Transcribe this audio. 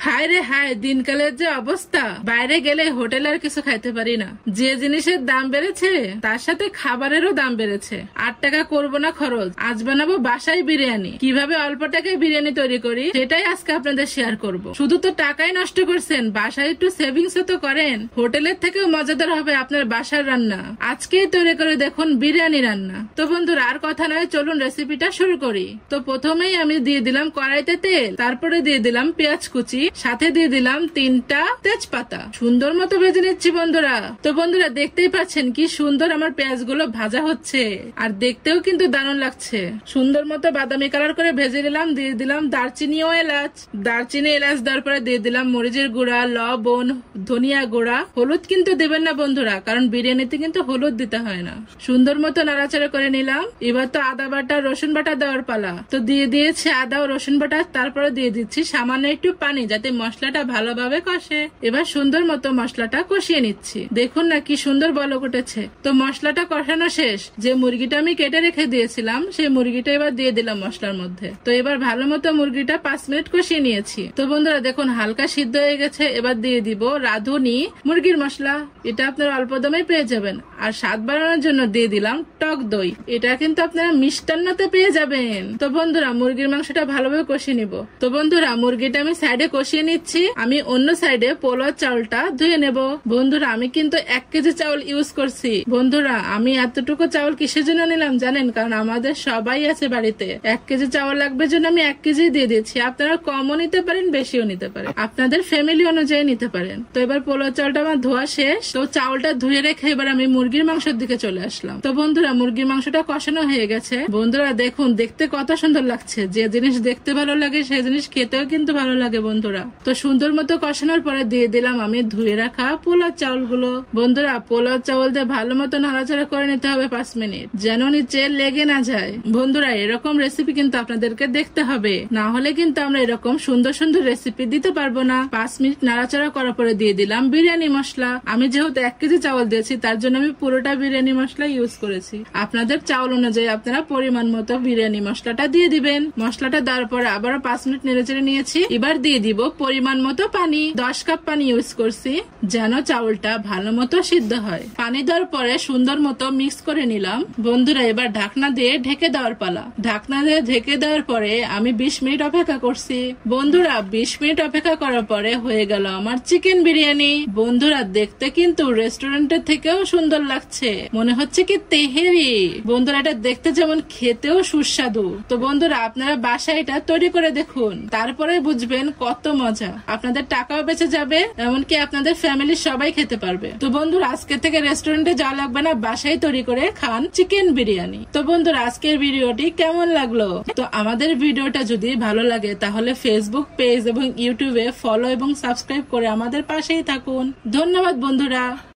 হায় রে হায়, দিনকালের যে অবস্থা, বাইরে গেলে হোটেলে আর কিছু খাইতে পারি না। যে জিনিসের দাম বেড়েছে তার সাথে খাবারেরও দাম বেড়েছে। 8 টাকা করবো না খরচ, আজ বানাবো বাসায় বিরিয়ানি। কিভাবে অল্প টাকায় বিরিয়ানি তৈরি করি সেটাই আজকে আপনাদের শেয়ার করব। শুধু তো টাকাই নষ্ট করছেন, বাসায় একটু সেভিংস তো করেন। হোটেলের থেকেও মজাদার হবে আপনার বাসার রান্না। আজকেই তৈরি করে দেখুন বিরিয়ানি রান্না। তো বন্ধুরা আর কথা নয়, চলুন রেসিপিটা শুরু করি। তো প্রথমেই আমি দিয়ে দিলাম কড়াইতে তেল, তারপরে দিয়ে দিলাম পেঁয়াজ কুচি, সাথে দিয়ে দিলাম 3টা তেজপাতা। সুন্দর মতো ভেজে নিচ্ছি বন্ধুরা। তো বন্ধুরা দেখতেই পাচ্ছেন কি সুন্দর আমার পেঁয়াজগুলো ভাজা হচ্ছে, আর দেখতেও কিন্তু দারুণ লাগছে। সুন্দর মতো বাদামি কালার করে ভেজে নিলাম। দিয়ে দিলাম দারচিনি ও এলাচ। দারচিনি এলাচ দেওয়ার পরে দিয়ে দিলাম মরিচের গুঁড়া, লবণ, ধনিয়া গুঁড়া। হলুদ কিন্তু দেবেন না বন্ধুরা, কারণ বিরিয়ানিতে কিন্তু হলুদ দিতে হয় না। সুন্দর মতো নাড়াচাড়া করে নিলাম। এবার তো আদা বাটা রসুন বাটা দেওয়ার পালা। তো দিয়ে দিয়েছি আদা ও রসুন বাটা, তারপরে দিয়ে দিচ্ছি সামান্য একটু পানি, যাতে মশলাটা ভালোভাবে কষে। এবার সুন্দর মতো মশলাটা কষিয়ে নিচ্ছি। দেখুন না কি সুন্দর বলক উঠেছে। তো মশলাটা কষানো শেষ। যে মুরগিটা আমি কেটে রেখে দিয়েছিলাম সেই মুরগিটা এবার দিয়ে দিলাম মশলার মধ্যে। তো এবার ভালো মতো মুরগিটা 5 মিনিট কষিয়ে নিয়েছি। তো বন্ধুরা দেখুন হালকা সিদ্ধ হয়ে গেছে। এবার দিয়ে দিব রাঁধুনি মুরগির মশলা। এটা আপনারা অল্প দামে পেয়ে যাবেন। আর স্বাদ বাড়ানোর জন্য দিয়ে দিলাম টক দই। এটা কিন্তু আপনারা মিষ্টান্নতে পেয়ে যাবেন। তো বন্ধুরা মুরগির মাংসটা ভালোভাবে কষিয়ে নিব। তো বন্ধুরা মুরগিটা আমি সাইডে কষিয়ে নিচ্ছি। আমি অন্য সাইডে পোলাও চাউলটা ধুয়ে নেব। বন্ধুরা আমি কিন্তু 1 কেজি চাউল ইউজ করছি। বন্ধুরা আমি এতটুকু চাউল কিসের জন্য নিলাম জানেন? কারণ আমাদের সবাই আছে বাড়িতে। 1 কেজি চাউল লাগবে জন্য আমি 1 কেজি দিয়ে দিচ্ছি। আপনারা কমও নিতে পারেন, বেশিও নিতে পারেন, আপনাদের ফ্যামিলি অনুযায়ী নিতে পারেন। তো এবার পোলাও চাউলটা আমার ধোয়া শেষ। তো চাউলটা ধুয়ে রেখে এবার আমি মুরগির মাংসের দিকে চলে আসলাম। তো বন্ধুরা মুরগির মাংসটা কষানো হয়ে গেছে। বন্ধুরা দেখুন দেখতে কত সুন্দর লাগছে। যে জিনিস দেখতে ভালো লাগে সেই জিনিস খেতেও কিন্তু ভালো লাগে বন্ধুরা। তো সুন্দর মতো কষানোর পরে দিয়ে দিলাম আমি ধুয়ে রাখা পোলাও চাউলগুলো। বন্ধুরা পোলাও চাউল দিয়ে ভালো মতো নাড়াচাড়া করে নিতে হবে 5 মিনিট, যেন নিচে লেগে না যায়। বন্ধুরা এরকম রেসিপি কিন্তু আপনাদেরকে দেখতে হবে, না হলে কিন্তু আমরা এরকম সুন্দর সুন্দর রেসিপি দিতে পারবো না। 5 মিনিট নাড়াচাড়া করার পরে দিয়ে দিলাম বিরিয়ানি মশলা। আমি যেহেতু 1 কেজি চাউল দিয়েছি তার জন্য আমি পুরোটা বিরিয়ানি মশলা ইউজ করেছি। আপনাদের চাউল অনুযায়ী আপনারা পরিমাণ মতো বিরিয়ানি মশলাটা দিয়ে দিবেন। মশলাটা দেওয়ার পরে আবারও 5 মিনিট নেড়েচেড়ে নিয়েছি। এবার দিয়ে দিব পরিমাণ মতো পানি। 10 কাপ পানি ইউজ করছি, যেন চাউলটা ভালো মতো সিদ্ধ হয়। পানি দেওয়ার পরে সুন্দর মতো মিক্স করে নিলাম। বন্ধুরা এবার ঢাকনা দিয়ে ঢেকে দেওয়ার পালা। ঢাকনা দিয়ে ঢেকে দেওয়ার পরে আমি 20 মিনিট অপেক্ষা করছি। বন্ধুরা 20 মিনিট অপেক্ষা করার পরে হয়ে গেল আমার চিকেন বিরিয়ানি। বন্ধুরা দেখতে কিন্তু রেস্টুরেন্টের থেকেও সুন্দর লাগছে, মনে হচ্ছে কি তেহেরি। বন্ধুরা এটা দেখতে যেমন খেতেও সুস্বাদু। তো বন্ধুরা আপনারা বাসায় এটা তৈরি করে দেখুন, তারপরে বুঝবেন কত মজা। আপনাদের টাকাও বেঁচে যাবে, এমনকি আপনাদের ফ্যামিলির সবাই খেতে পারবে। তো বন্ধুরা আজকে থেকে রেস্টুরেন্টে যাওয়া লাগবে না, বাসায় তৈরি করে খান চিকেন বিরিয়ানি। তো বন্ধুরা আজকের ভিডিওটি কেমন লাগলো? তো আমাদের ভিডিওটা যদি ভালো লাগে তাহলে ফেসবুক পেজ এবং ইউটিউবে ফলো এবং সাবস্ক্রাইব করে আমাদের পাশেই থাকুন। ধন্যবাদ বন্ধুরা।